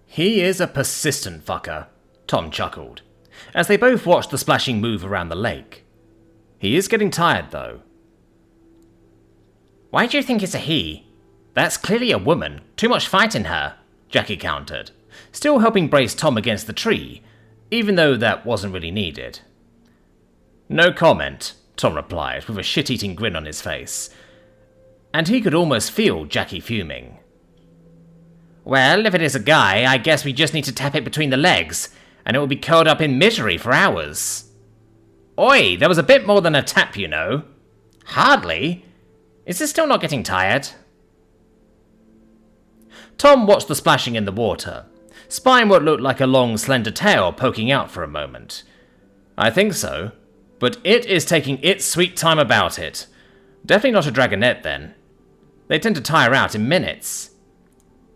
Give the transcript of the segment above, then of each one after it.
He is a persistent fucker, Tom chuckled, as they both watched the splashing move around the lake. He is getting tired, though. Why do you think it's a he? That's clearly a woman. Too much fight in her, Jackie countered, still helping brace Tom against the tree, even though that wasn't really needed. No comment, Tom replied, with a shit-eating grin on his face. And he could almost feel Jackie fuming. Well, if it is a guy, I guess we just need to tap it between the legs, and it will be curled up in misery for hours. Oi, there was a bit more than a tap, you know. Hardly. Is this still not getting tired? Tom watched the splashing in the water, spying what looked like a long, slender tail poking out for a moment. I think so, but it is taking its sweet time about it. Definitely not a dragonette, then. They tend to tire out in minutes.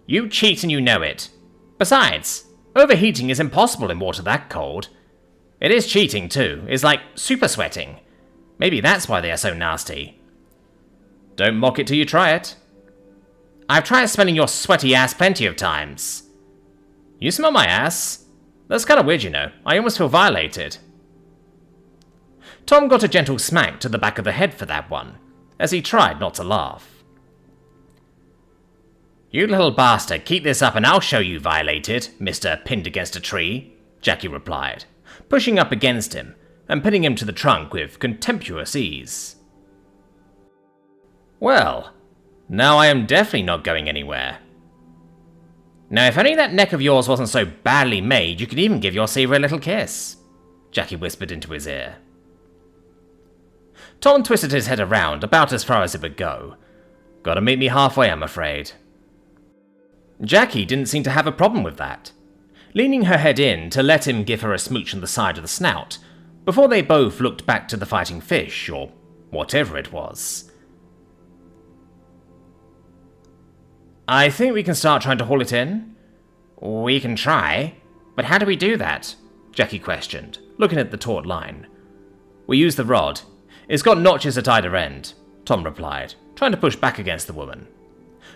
You cheat and you know it. Besides, overheating is impossible in water that cold. It is cheating, too. It's like super sweating. Maybe that's why they are so nasty. Don't mock it till you try it. I've tried smelling your sweaty ass plenty of times. You smell my ass? That's kind of weird, you know. I almost feel violated. Tom got a gentle smack to the back of the head for that one, as he tried not to laugh. You little bastard, keep this up and I'll show you violated, Mr. Pinned Against a Tree, Jackie replied, pushing up against him and pinning him to the trunk with contemptuous ease. Well, now I am definitely not going anywhere. Now, if only that neck of yours wasn't so badly made, you could even give your saver a little kiss, Jackie whispered into his ear. Tom twisted his head around, about as far as it would go. Gotta meet me halfway, I'm afraid. Jackie didn't seem to have a problem with that, leaning her head in to let him give her a smooch on the side of the snout, before they both looked back to the fighting fish, or whatever it was. I think we can start trying to haul it in. We can try, but how do we do that? Jackie questioned, looking at the taut line. We use the rod. It's got notches at either end, Tom replied, trying to push back against the woman.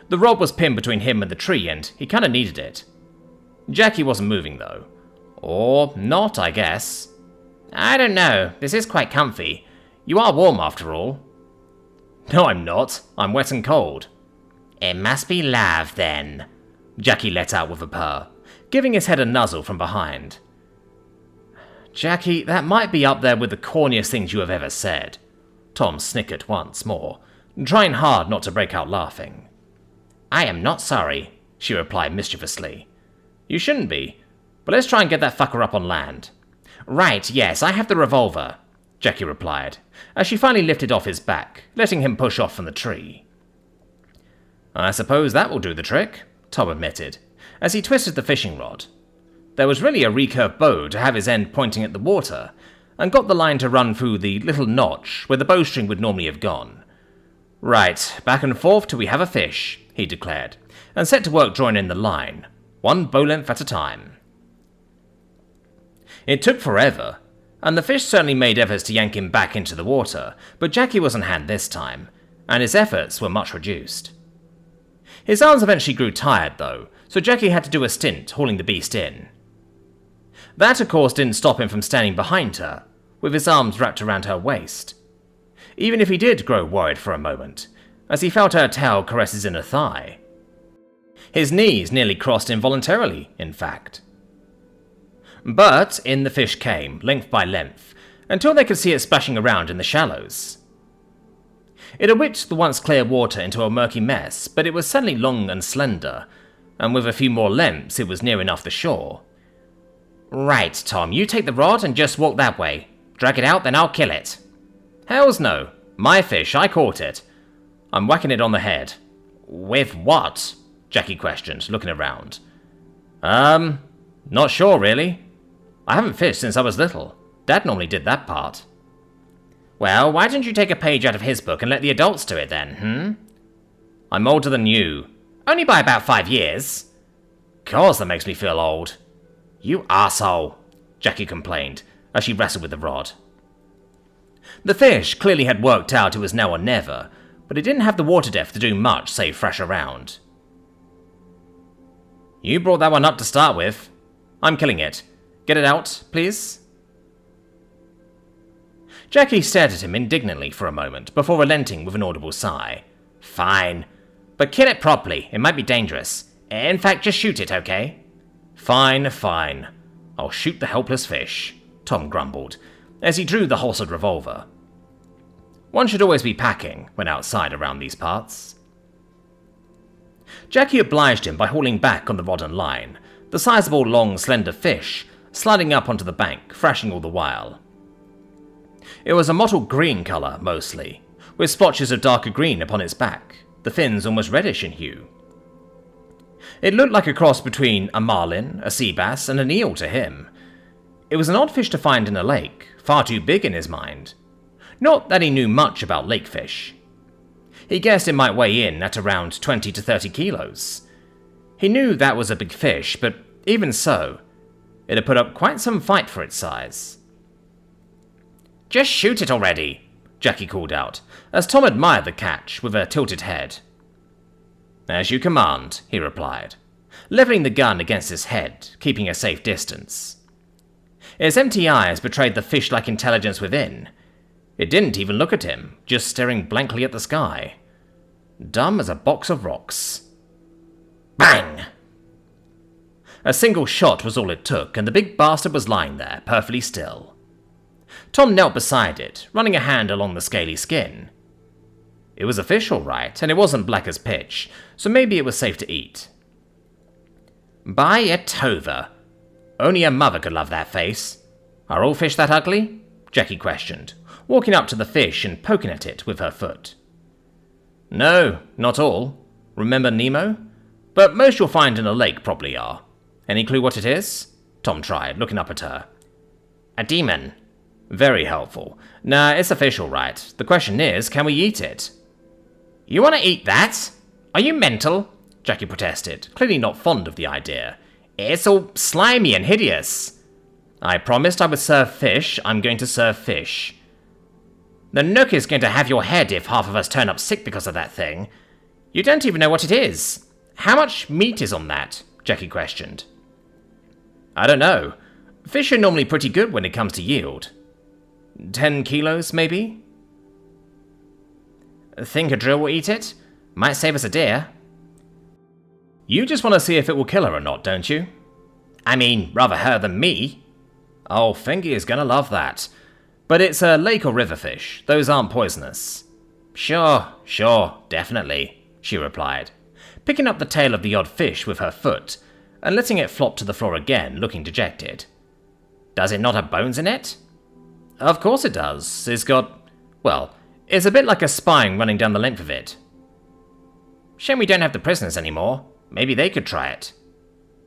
The rod was pinned between him and the tree, and he kinda needed it. Jackie wasn't moving, though. Or not, I guess. I don't know. This is quite comfy. You are warm, after all. No, I'm not. I'm wet and cold. It must be love, then, Jackie let out with a purr, giving his head a nuzzle from behind. Jackie, that might be up there with the corniest things you have ever said. Tom snickered once more, trying hard not to break out laughing. I am not sorry, she replied mischievously. You shouldn't be, but let's try and get that fucker up on land. Right, yes, I have the revolver, Jackie replied, as she finally lifted off his back, letting him push off from the tree. I suppose that will do the trick, Tom admitted, as he twisted the fishing rod. There was really a recurved bow to have his end pointing at the water, and got the line to run through the little notch where the bowstring would normally have gone. Right, back and forth till we have a fish, he declared, and set to work drawing in the line, one bow length at a time. It took forever, and the fish certainly made efforts to yank him back into the water, but Jackie was on hand this time, and his efforts were much reduced. His arms eventually grew tired, though, so Jackie had to do a stint hauling the beast in. That, of course, didn't stop him from standing behind her, with his arms wrapped around her waist. Even if he did grow worried for a moment, as he felt her tail caress his inner thigh. His knees nearly crossed involuntarily, in fact. But in the fish came, length by length, until they could see it splashing around in the shallows. It had whipped the once clear water into a murky mess, but it was suddenly long and slender, and with a few more lengths it was near enough the shore. Right, Tom, you take the rod and just walk that way. Drag it out, then I'll kill it. Hells no. My fish, I caught it. I'm whacking it on the head. With what? Jackie questioned, looking around. Not sure, really. I haven't fished since I was little. Dad normally did that part. Well, why didn't you take a page out of his book and let the adults do it then, I'm older than you. Only by about 5 years. Course that makes me feel old. You arsehole, Jackie complained, as she wrestled with the rod. The fish clearly had worked out it was now or never, but it didn't have the water depth to do much save thrash around. You brought that one up to start with. I'm killing it. Get it out, please? Jackie stared at him indignantly for a moment before relenting with an audible sigh. Fine. But kill it properly. It might be dangerous. In fact, just shoot it, okay? Fine, fine. I'll shoot the helpless fish, Tom grumbled, as he drew the holstered revolver. One should always be packing when outside around these parts. Jackie obliged him by hauling back on the rod and line, the sizable, long, slender fish sliding up onto the bank, thrashing all the while. It was a mottled green colour, mostly, with splotches of darker green upon its back, the fins almost reddish in hue. It looked like a cross between a marlin, a sea bass, and an eel to him. It was an odd fish to find in a lake, far too big in his mind. Not that he knew much about lake fish. He guessed it might weigh in at around 20 to 30 kilos. He knew that was a big fish, but even so, it had put up quite some fight for its size. Just shoot it already, Jackie called out, as Tom admired the catch with a tilted head. As you command, he replied, levelling the gun against his head, keeping a safe distance. Its empty eyes betrayed the fish-like intelligence within. It didn't even look at him, just staring blankly at the sky. Dumb as a box of rocks. Bang! A single shot was all it took, and the big bastard was lying there, perfectly still. Tom knelt beside it, running a hand along the scaly skin. It was a fish, all right, and it wasn't black as pitch, so maybe it was safe to eat. By a Tova! Only a mother could love that face. Are all fish that ugly? Jackie questioned, walking up to the fish and poking at it with her foot. No, not all. Remember Nemo? But most you'll find in a lake probably are. Any clue what it is? Tom tried, looking up at her. A demon. Very helpful. Nah, it's a fish all right. The question is, can we eat it? You want to eat that? Are you mental? Jackie protested, clearly not fond of the idea. It's all slimy and hideous. I promised I would serve fish. I'm going to serve fish. The Nook is going to have your head if half of us turn up sick because of that thing. You don't even know what it is. How much meat is on that? Jackie questioned. I don't know. Fish are normally pretty good when it comes to yield. 10 kilos, maybe? Think a drill will eat it? Might save us a deer. You just want to see if it will kill her or not, don't you? I mean, rather her than me. Oh, Fingy is gonna love that. But it's a lake or river fish. Those aren't poisonous. Sure, definitely, she replied, picking up the tail of the odd fish with her foot and letting it flop to the floor again, looking dejected. Does it not have bones in it? Of course it does. It's got... well, it's a bit like a spine running down the length of it. Shame we don't have the prisoners anymore. Maybe they could try it.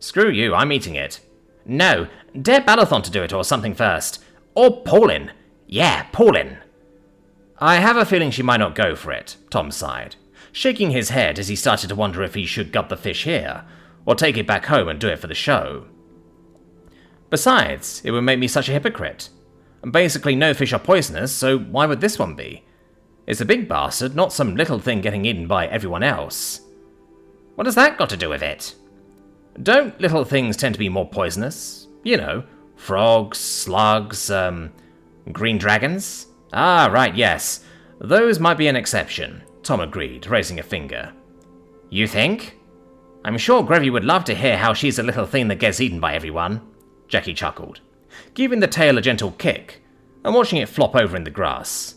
Screw you, I'm eating it. No, dare Balathon to do it or something first. Or Paulin. Yeah, Paulin. I have a feeling she might not go for it, Tom sighed, shaking his head as he started to wonder if he should gut the fish here, or take it back home and do it for the show. Besides, it would make me such a hypocrite. Basically no fish are poisonous, so why would this one be? It's a big bastard, not some little thing getting eaten by everyone else. What has that got to do with it? Don't little things tend to be more poisonous? You know, frogs, slugs, green dragons? Ah, right, yes. Those might be an exception, Tom agreed, raising a finger. You think? I'm sure Grevy would love to hear how she's a little thing that gets eaten by everyone, Jackie chuckled, giving the tail a gentle kick and watching it flop over in the grass.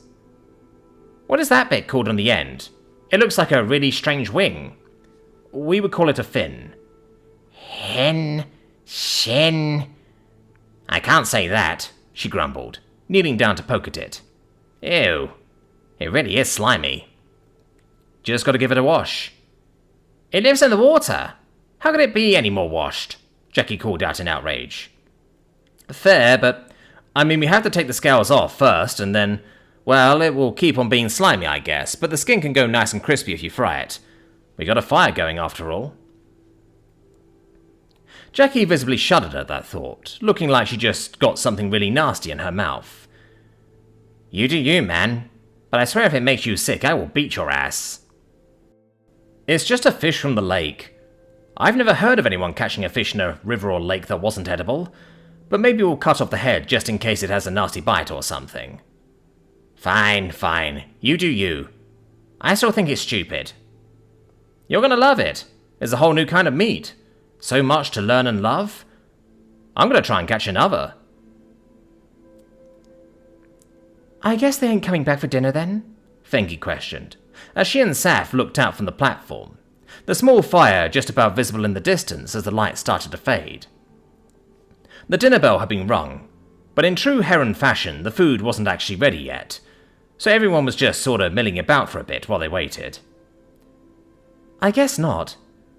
What is that bit called on the end? It looks like a really strange wing. We would call it a fin. Hen, shin. I can't say that, she grumbled, kneeling down to poke at it. Ew, it really is slimy. Just got to give it a wash. It lives in the water. How could it be any more washed? Jackie called out in outrage. Fair, but I mean we have to take the scales off first and then, well, it will keep on being slimy, I guess, but the skin can go nice and crispy if you fry it. We got a fire going after all. Jackie visibly shuddered at that thought, looking like she just got something really nasty in her mouth. You do you, man, but I swear if it makes you sick, I will beat your ass. It's just a fish from the lake. I've never heard of anyone catching a fish in a river or lake that wasn't edible, but maybe we'll cut off the head just in case it has a nasty bite or something. Fine, fine. You do you. I still think it's stupid. You're gonna love it. It's a whole new kind of meat. So much to learn and love. I'm gonna try and catch another. I guess they ain't coming back for dinner then? Fengi questioned, as she and Saf looked out from the platform, the small fire just about visible in the distance as the light started to fade. The dinner bell had been rung, but in true Heron fashion, the food wasn't actually ready yet, so everyone was just sort of milling about for a bit while they waited. I guess not.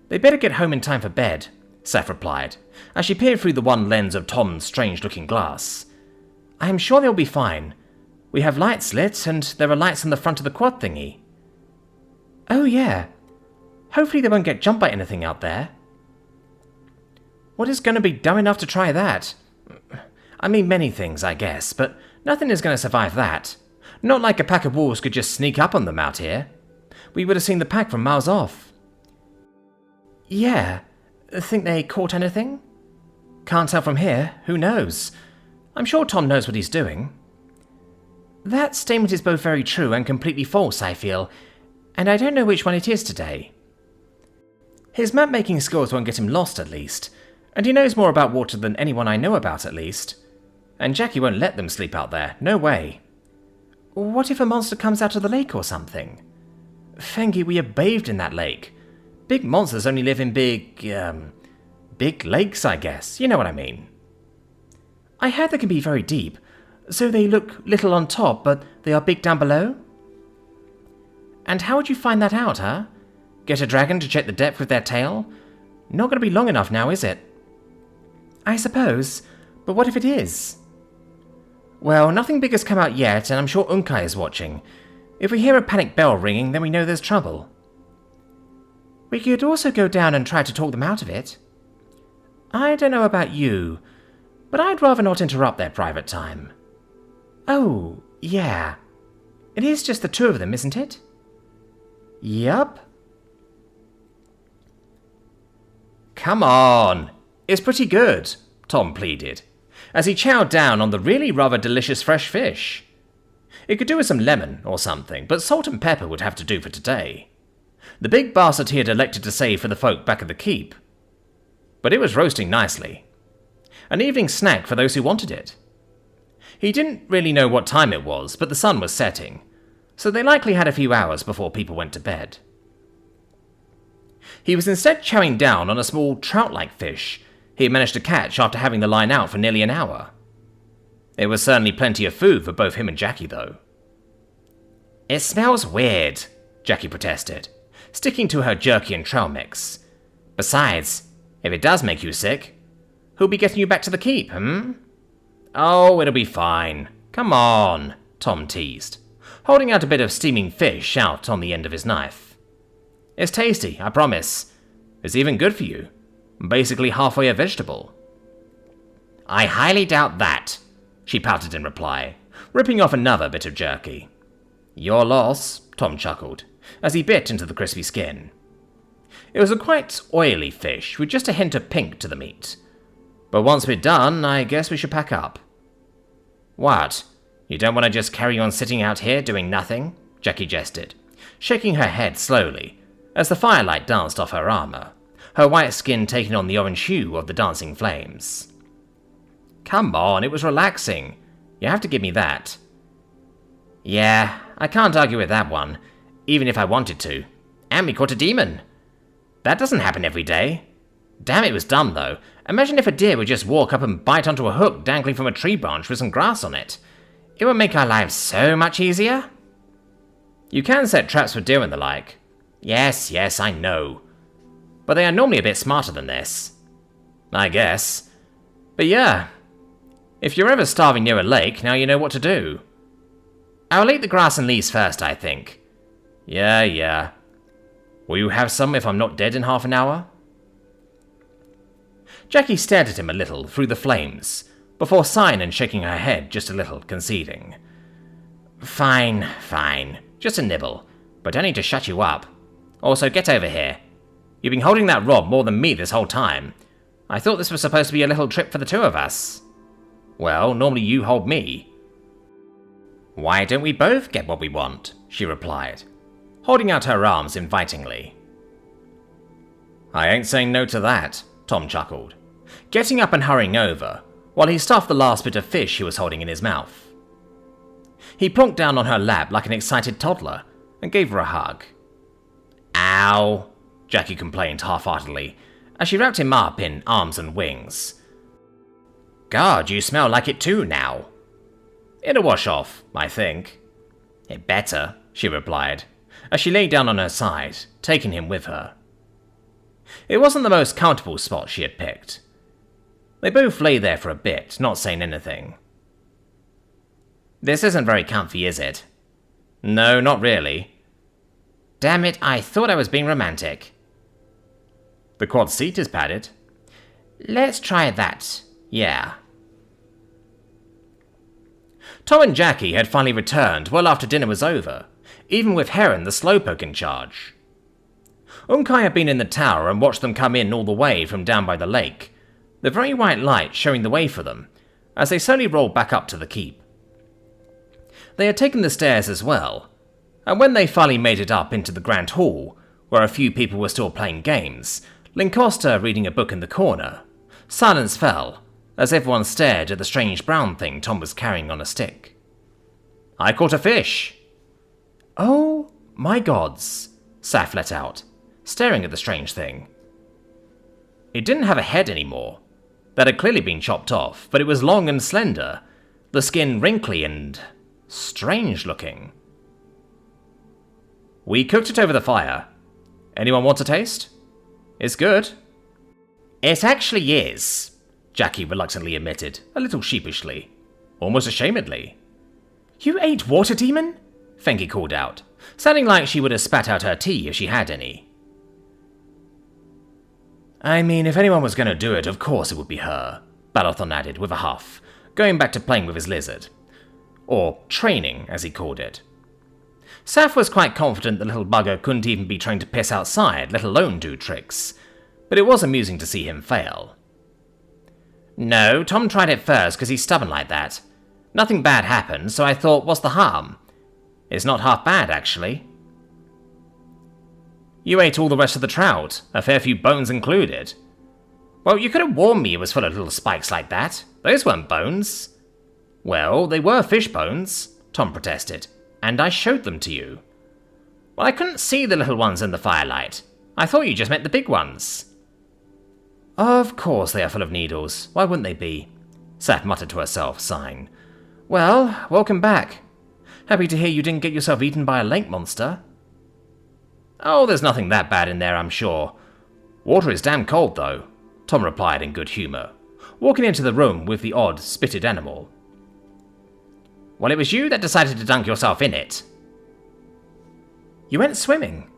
They better get home in time for bed, Saf replied, as she peered through the one lens of Tom's strange-looking glass. I am sure they'll be fine. We have lights lit, and there are lights on the front of the quad thingy. Oh yeah. Hopefully they won't get jumped by anything out there. What is going to be dumb enough to try that? I mean, many things, I guess, but nothing is going to survive that. Not like a pack of wolves could just sneak up on them out here. We would have seen the pack from miles off. Yeah. Think they caught anything? Can't tell from here. Who knows? I'm sure Tom knows what he's doing. That statement is both very true and completely false, I feel, and I don't know which one it is today. His map-making skills won't get him lost, at least, and he knows more about water than anyone I know about, at least. And Jackie won't let them sleep out there, no way. What if a monster comes out of the lake or something? Fengi, we are bathed in that lake. Big monsters only live in big lakes, I guess, you know what I mean. I heard they can be very deep, so they look little on top, but they are big down below? And how would you find that out, huh? Get a dragon to check the depth with their tail? Not going to be long enough now, is it? I suppose, but what if it is? Well, nothing big has come out yet, and I'm sure Unkai is watching. If we hear a panic bell ringing, then we know there's trouble. We could also go down and try to talk them out of it. I don't know about you, but I'd rather not interrupt their private time. Oh, yeah. It is just the two of them, isn't it? Yup. Come on. It's pretty good, Tom pleaded, as he chowed down on the really rather delicious fresh fish. It could do with some lemon or something, but salt and pepper would have to do for today. The big bastard he had elected to save for the folk back at the keep. But it was roasting nicely. An evening snack for those who wanted it. He didn't really know what time it was, but the sun was setting, so they likely had a few hours before people went to bed. He was instead chowing down on a small trout-like fish he had managed to catch after having the line out for nearly an hour. It was certainly plenty of food for both him and Jackie, though. It smells weird, Jackie protested, sticking to her jerky and trail mix. Besides, if it does make you sick, who'll be getting you back to the keep, Oh, it'll be fine. Come on, Tom teased, holding out a bit of steaming fish out on the end of his knife. It's tasty, I promise. It's even good for you. Basically halfway a vegetable. I highly doubt that, she pouted in reply, ripping off another bit of jerky. Your loss, Tom chuckled, as he bit into the crispy skin. It was a quite oily fish, with just a hint of pink to the meat. But once we're done, I guess we should pack up. What? You don't want to just carry on sitting out here doing nothing? Jackie jested, shaking her head slowly, as the firelight danced off her armor, her white skin taking on the orange hue of the dancing flames. Come on, it was relaxing. You have to give me that. Yeah, I can't argue with that one, even if I wanted to. And we caught a demon. That doesn't happen every day. Damn, it was dumb, though. Imagine if a deer would just walk up and bite onto a hook dangling from a tree branch with some grass on it. It would make our lives so much easier. You can set traps for deer and the like. Yes, I know. But they are normally a bit smarter than this. I guess. But yeah, if you're ever starving near a lake, now you know what to do. I'll eat the grass and leaves first, I think. Yeah. Will you have some if I'm not dead in half an hour? Jackie stared at him a little through the flames, before sighing and shaking her head just a little, conceding. Fine. Just a nibble, but I need to shut you up. Also, get over here. You've been holding that rod more than me this whole time. I thought this was supposed to be a little trip for the two of us. Well, normally you hold me. Why don't we both get what we want? She replied, holding out her arms invitingly. I ain't saying no to that, Tom chuckled, getting up and hurrying over, while he stuffed the last bit of fish he was holding in his mouth. He plonked down on her lap like an excited toddler and gave her a hug. Ow, Jackie complained half-heartedly as she wrapped him up in arms and wings. God, you smell like it too now. It'll wash off, I think. It better, she replied, as she lay down on her side, taking him with her. It wasn't the most comfortable spot she had picked. They both lay there for a bit, not saying anything. This isn't very comfy, is it? No, not really. Damn it, I thought I was being romantic. The quad seat is padded. Let's try that, yeah. Tom and Jackie had finally returned well after dinner was over, even with Heron the slowpoke in charge. Unkai had been in the tower and watched them come in all the way from down by the lake, the very white light showing the way for them, as they slowly rolled back up to the keep. They had taken the stairs as well, and when they finally made it up into the grand hall, where a few people were still playing games, Lincosta reading a book in the corner, silence fell, as everyone stared at the strange brown thing Tom was carrying on a stick. I caught a fish! Oh my gods, Saf let out, staring at the strange thing. It didn't have a head anymore. That had clearly been chopped off, but it was long and slender, the skin wrinkly and strange looking. We cooked it over the fire. Anyone want a taste? It's good. It actually is, Jackie reluctantly admitted, a little sheepishly, almost ashamedly. You ate water demon? Fengi called out, sounding like she would have spat out her tea if she had any. I mean, if anyone was going to do it, of course it would be her, Balathon added with a huff, going back to playing with his lizard. Or training, as he called it. Saf was quite confident the little bugger couldn't even be trained to piss outside, let alone do tricks, but it was amusing to see him fail. No, Tom tried it first because he's stubborn like that. Nothing bad happened, so I thought, what's the harm? It's not half bad, actually. You ate all the rest of the trout, a fair few bones included. Well, you could have warned me it was full of little spikes like that. Those weren't bones. Well, they were fish bones, Tom protested, and I showed them to you. Well, I couldn't see the little ones in the firelight. I thought you just meant the big ones. Of course they are full of needles. Why wouldn't they be? Saf muttered to herself, sighing. Well, welcome back. Happy to hear you didn't get yourself eaten by a lake monster. Oh, there's nothing that bad in there, I'm sure. Water is damn cold, though, Tom replied in good humour, walking into the room with the odd, spitted animal. Well, it was you that decided to dunk yourself in it. You went swimming.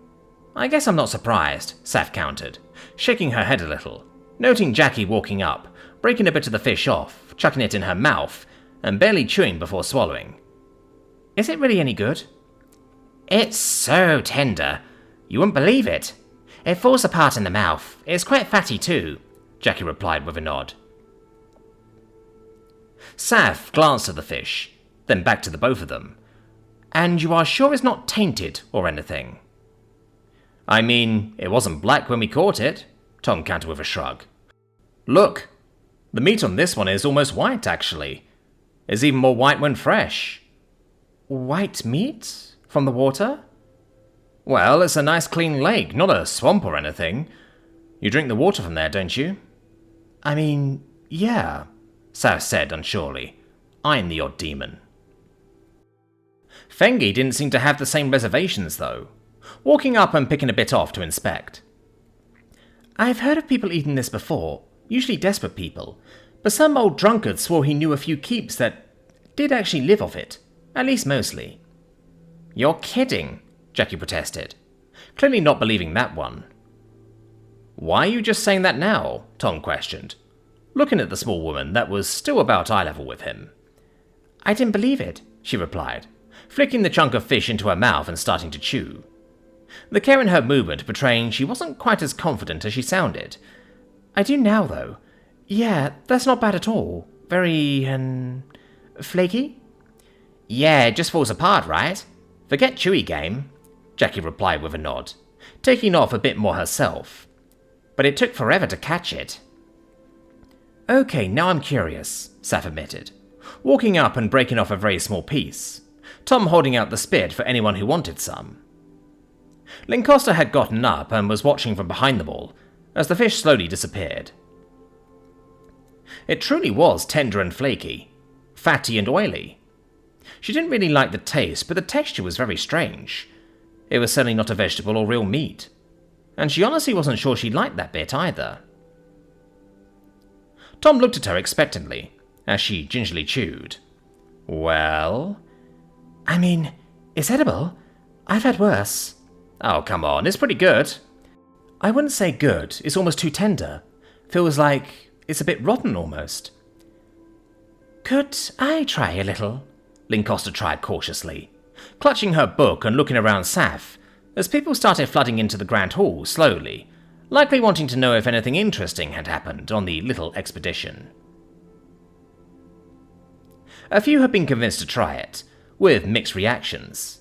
I guess I'm not surprised, Saf countered, shaking her head a little, noting Jackie walking up, breaking a bit of the fish off, chucking it in her mouth, and barely chewing before swallowing. Is it really any good? It's so tender. You wouldn't believe it. It falls apart in the mouth. It's quite fatty too, Jackie replied with a nod. Saf glanced at the fish, then back to the both of them. And you are sure it's not tainted or anything? I mean, it wasn't black when we caught it, Tom countered with a shrug. Look, the meat on this one is almost white, actually. It's even more white when fresh. White meat? From the water? Well, it's a nice clean lake, not a swamp or anything. You drink the water from there, don't you? I mean, yeah, Saf said unsurely, eyeing the odd demon. Fengi didn't seem to have the same reservations, though, walking up and picking a bit off to inspect. I've heard of people eating this before, usually desperate people, but some old drunkard swore he knew a few keeps that did actually live off it, at least mostly. You're kidding, Jackie protested, clearly not believing that one. Why are you just saying that now? Tom questioned, looking at the small woman that was still about eye level with him. I didn't believe it, she replied, flicking the chunk of fish into her mouth and starting to chew. the care in her movement betraying she wasn't quite as confident as she sounded. I do now, though. Yeah, that's not bad at all. Very, flaky? Yeah, it just falls apart, right? Forget chewy game, Jackie replied with a nod, taking off a bit more herself. But it took forever to catch it. Okay, now I'm curious, Saf admitted, walking up and breaking off a very small piece, Tom holding out the spit for anyone who wanted some. Lincosta had gotten up and was watching from behind them all, as the fish slowly disappeared. It truly was tender and flaky, fatty and oily. She didn't really like the taste, but the texture was very strange. It was certainly not a vegetable or real meat, and she honestly wasn't sure she liked that bit either. Tom looked at her expectantly, as she gingerly chewed. Well? I mean, it's edible. I've had worse. Oh, come on, it's pretty good. I wouldn't say good, it's almost too tender. Feels like it's a bit rotten almost. Could I try a little? Lincosta tried cautiously, clutching her book and looking around Saf, as people started flooding into the Grand Hall slowly, likely wanting to know if anything interesting had happened on the little expedition. A few had been convinced to try it, with mixed reactions.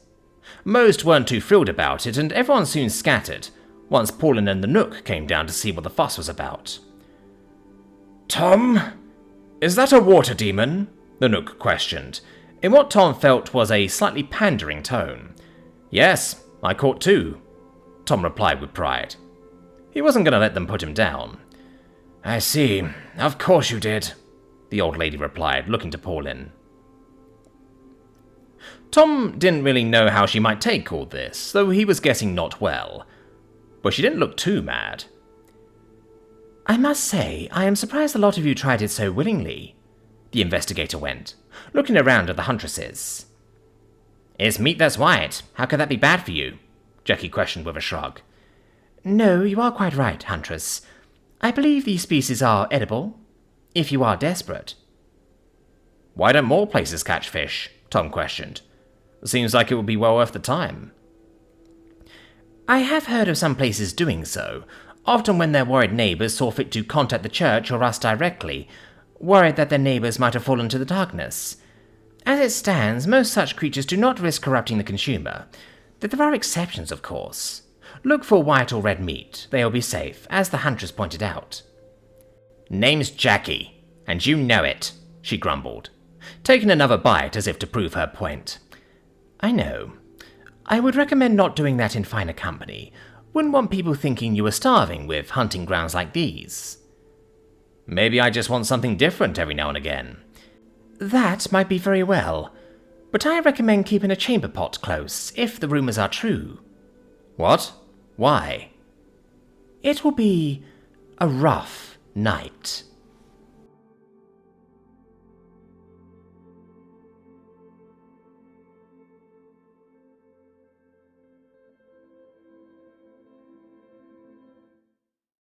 Most weren't too thrilled about it, and everyone soon scattered, once Paulin and the Nook came down to see what the fuss was about. Tom, is that a water demon? The Nook questioned, in what Tom felt was a slightly pandering tone. Yes, I caught two, Tom replied with pride. He wasn't going to let them put him down. I see, of course you did, the old lady replied, looking to Paulin. Tom didn't really know how she might take all this, though he was guessing not well. But she didn't look too mad. I must say, I am surprised a lot of you tried it so willingly, the investigator went, looking around at the Huntresses. It's meat that's white. How could that be bad for you? Jackie questioned with a shrug. No, you are quite right, Huntress. I believe these species are edible, if you are desperate. Why don't more places catch fish? Tom questioned. Seems like it would be well worth the time. I have heard of some places doing so, often when their worried neighbours saw fit to contact the church or us directly, worried that their neighbours might have fallen to the darkness. As it stands, most such creatures do not risk corrupting the consumer. There are exceptions, of course. Look for white or red meat. They will be safe, as the Huntress pointed out. Name's Jackie, and you know it, she grumbled, taking another bite as if to prove her point. I know. I would recommend not doing that in finer company. Wouldn't want people thinking you were starving with hunting grounds like these. Maybe I just want something different every now and again. That might be very well, but I recommend keeping a chamber pot close, if the rumours are true. What? Why? It will be a rough night.